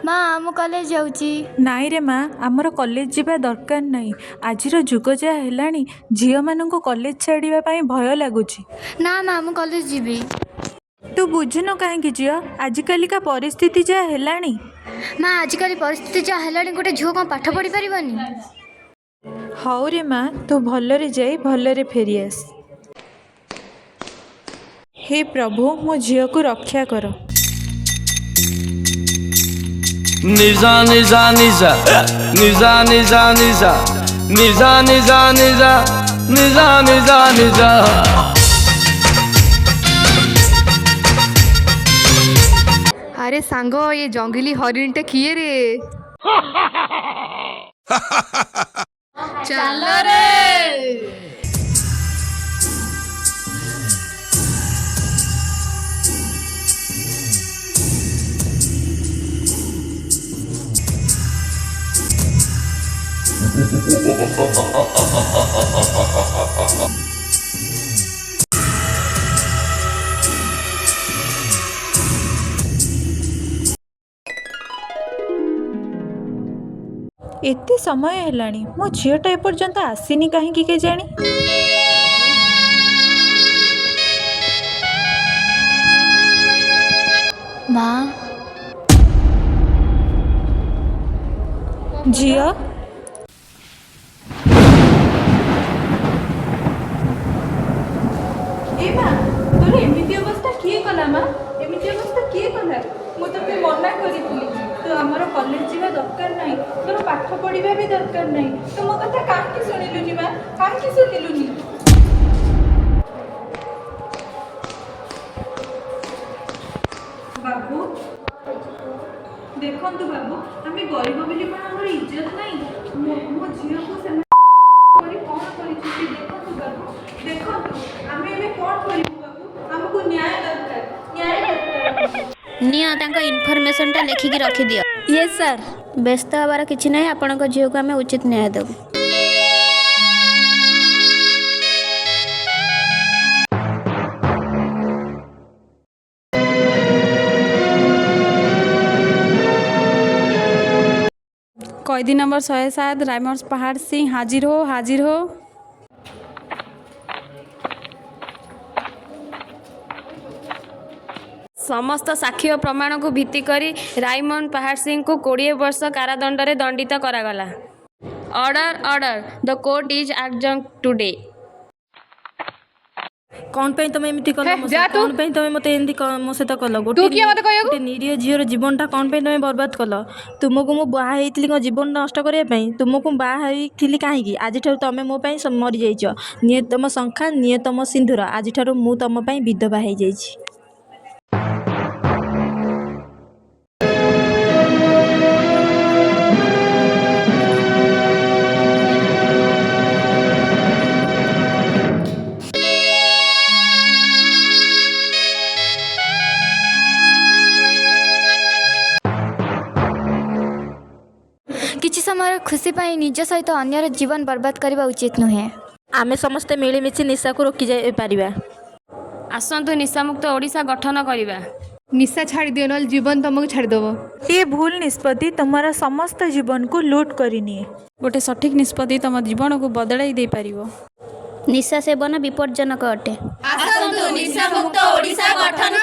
माँ मु कॉलेज जाऊँगी। नाई रे माँ आमर कॉलेज जीवा दरकार नहीं। आजिर जुग जहाँ हेलानी झील मानू कॉलेज छाड़िया भय लगुच। ना ना मु कॉलेज जीवी। तू बुझुनु कहीं झील आजिकल का परिस्थिति जहाँ हेलानी। माँ आजिकल परिस्थिति जहाँ हेलानी गोटे झील कौन पाठ पढ़ी पारिबनी। हौ रे माँ तू भलरे जाई भलरे फेरी आस। हे प्रभु मो झील को रक्षा कर। निजा निजा निजा निजा निजा निजा निजा निजा निजा निजा निजा निजा। अरे सांग ये जंगली हरिण टे किए रे। चल रे। एते समय हेलानी मो झीलटा एपर्यंत आसीनी कहीं के जानी। माँ झील तोर एमती अवस्था किए कला माँ एमती अवस्था किए कला। मुझे मना करी तो आमर कॉलेज जीवा दरकार नहीं तोर पाठ पढ़ा भी दरकार नहीं तो मो कथा कहीं शुणिलुनि माँ कहीं शुणिलुनि। बाबू देखु बाबू आम गरीब बोली कौन आम इज्जत नहीं। मो झील को कौन कर देखु बाबू देखु आम कौन करूँ बाबू आमको न्याय दरकार न्याय दरकार। निया तांका इनफॉरमेशन टा लेखिकी रखी दियो। Yes sir. व्यस्त हबार किछि नहीं आपणक झील को आम उचित न्याय देबु। कैदी नंबर 107 रायमर्स पहाड़ सिंह हाजिर हो हाजिर हो। समस्त साक्षी और प्रमाण को भित्ति करी रायमन पहाड़ सिंह को 20 वर्ष कारादंड रे दंडित करागला। Order order the court is adjourn today. कौन पे तुम एमती कल कौन पे तुम मत एमती मो सहित कल गोटे निरीह झीर जीवनटा कौन पे तुम बर्बाद कल। तुमको मु बाहा जीवन नष्ट करने तुमको बाहा कहीं आज तुम मो मरी जाइछ। निये तुम शंखा निये तुम सिंदूर आज मु तुम विधवा हो जाइछि। किछि समय खुशी पाई निज सहित अन्यर जीवन बर्बाद करबा उचित नुहे। आमे समस्ते मिलीमिशि निशा को रोकी जाय पारिबा। आसंतु निशामुक्त ओडिशा गठन करिबा। निशा छाड़ी दियो नल जीवन तुमको छाड़ीदेव। ये भूल निष्पत्ति तुम्हारा समस्त जीवन को लूट करनिए। गोटे सठिक निष्पत्ति तुम जीवन को बदलाई दे पारिबो। निशा सेवन विपज्जनक अटे। आसंतु निशा मुक्त ओडिशा गठन